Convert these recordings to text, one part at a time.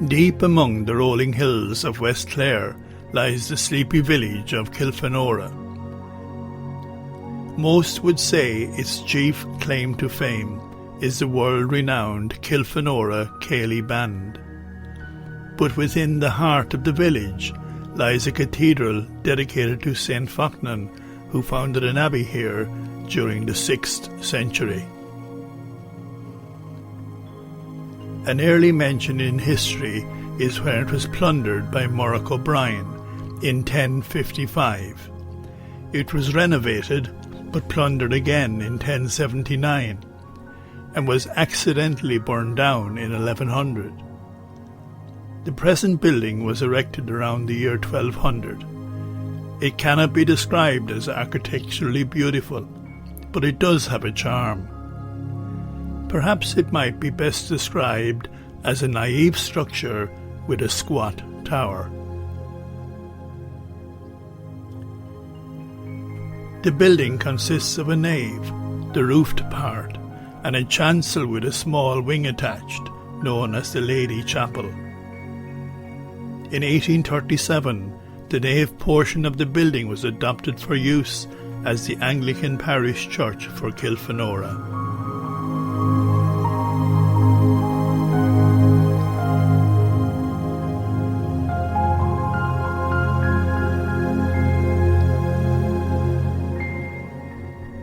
Deep among the rolling hills of West Clare lies the sleepy village of Kilfenora. Most would say its chief claim to fame is the world-renowned Kilfenora Ceilidh Band. But within the heart of the village lies a cathedral dedicated to St. Fochnán, who founded an abbey here during the 6th century. An early mention in history is when it was plundered by Morach O'Brien in 1055. It was renovated but plundered again in 1079 and was accidentally burned down in 1100. The present building was erected around the year 1200. It cannot be described as architecturally beautiful, but it does have a charm. Perhaps it might be best described as a naive structure with a squat tower. The building consists of a nave, the roofed part, and a chancel with a small wing attached, known as the Lady Chapel. In 1837, the nave portion of the building was adopted for use as the Anglican parish church for Kilfenora.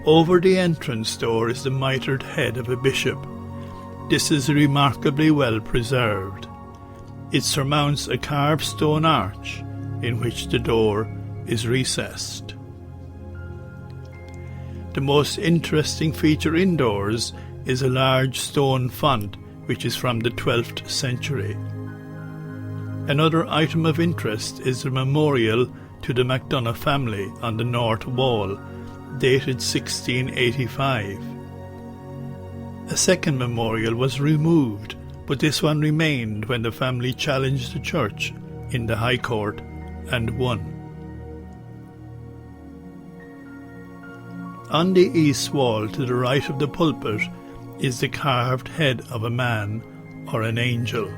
Over the entrance door is the mitred head of a bishop. This is remarkably well preserved. It surmounts a carved stone arch in which the door is recessed. The most interesting feature indoors is a large stone font which is from the 12th century. Another item of interest is a memorial to the MacDonagh family on the north wall, dated 1685. A second memorial was removed, but this one remained when the family challenged the church in the High Court and won. On the east wall to the right of the pulpit is the carved head of a man or an angel.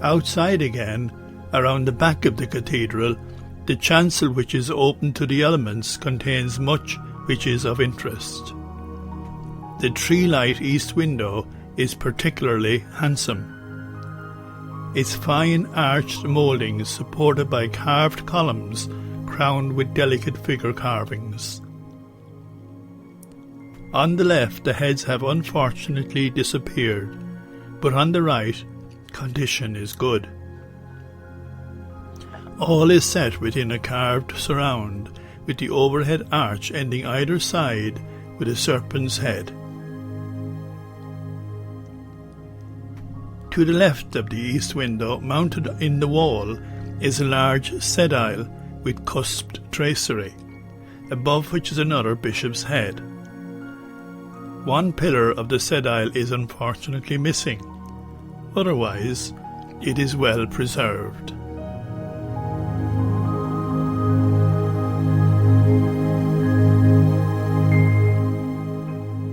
Outside again, around the back of the cathedral, the chancel, which is open to the elements, contains much which is of interest. The tree-light east window is particularly handsome. Its fine arched mouldings supported by carved columns crowned with delicate figure carvings. On the left the heads have unfortunately disappeared, but on the right condition is good. All is set within a carved surround, with the overhead arch ending either side with a serpent's head. To the left of the east window, mounted in the wall, is a large sedile with cusped tracery, above which is another bishop's head. One pillar of the sedile is unfortunately missing. Otherwise, it is well preserved.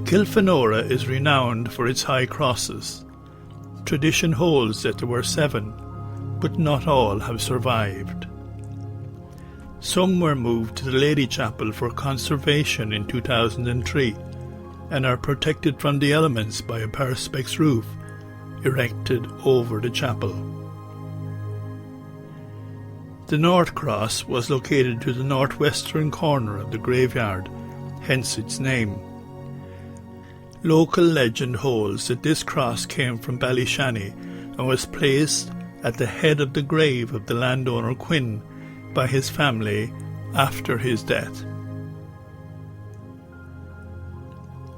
Kilfenora is renowned for its high crosses. Tradition holds that there were 7, but not all have survived. Some were moved to the Lady Chapel for conservation in 2003 and are protected from the elements by a perspex roof erected over the chapel. The North Cross was located to the northwestern corner of the graveyard, hence its name. Local legend holds that this cross came from Ballyshanny and was placed at the head of the grave of the landowner Quinn by his family after his death.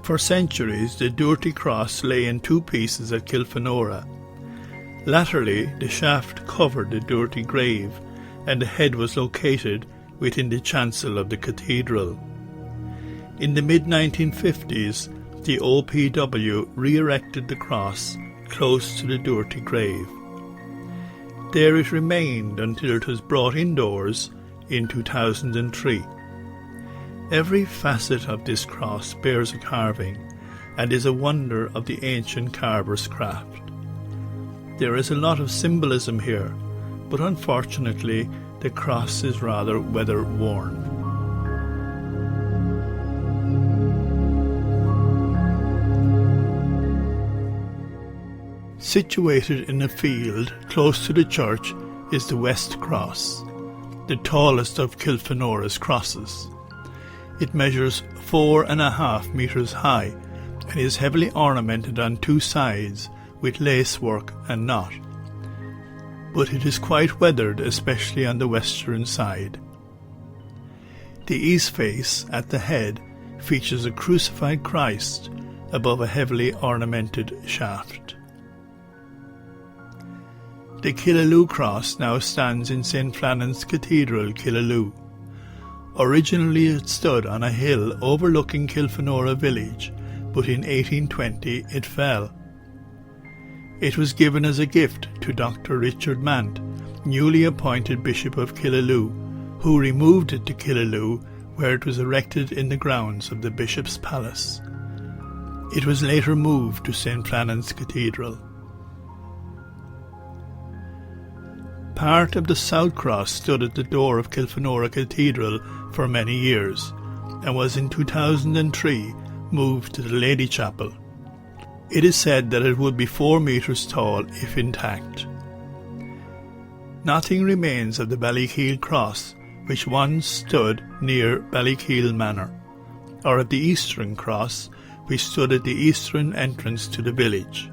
For centuries the Doherty cross lay in 2 pieces at Kilfenora. Latterly the shaft covered the Doherty grave and the head was located within the chancel of the cathedral. In the mid-1950s the OPW re-erected the cross close to the Doherty grave. There it remained until it was brought indoors in 2003. Every facet of this cross bears a carving and is a wonder of the ancient carver's craft. There is a lot of symbolism here, but unfortunately the cross is rather weather-worn. Situated in a field close to the church is the West Cross, the tallest of Kilfenora's crosses. It measures 4.5 metres high and is heavily ornamented on two sides with lacework and knot, but it is quite weathered, especially on the western side. The east face at the head features a crucified Christ above a heavily ornamented shaft. The Killaloe cross now stands in St. Flannan's Cathedral, Killaloe. Originally it stood on a hill overlooking Kilfenora village, but in 1820 it fell. It was given as a gift to Dr. Richard Mant, newly appointed Bishop of Killaloe, who removed it to Killaloe, where it was erected in the grounds of the Bishop's Palace. It was later moved to St. Flannan's Cathedral. Part of the South Cross stood at the door of Kilfenora Cathedral for many years, and was in 2003 moved to the Lady Chapel. It is said that it would be 4 metres tall if intact. Nothing remains of the Ballykeil Cross, which once stood near Ballykeil Manor, or of the Eastern Cross, which stood at the eastern entrance to the village.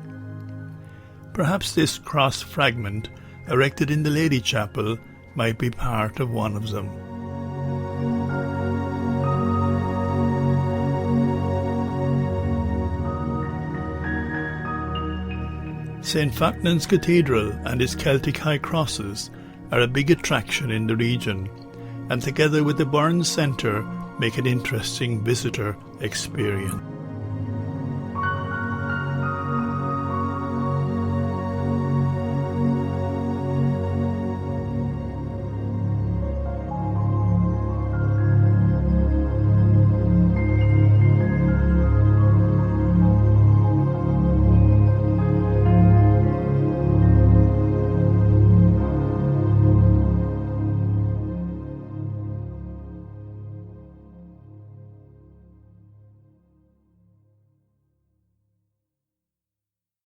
Perhaps this cross fragment, erected in the Lady Chapel, might be part of one of them. St. Falkland's Cathedral and its Celtic High Crosses are a big attraction in the region, and together with the Burns Centre make an interesting visitor experience.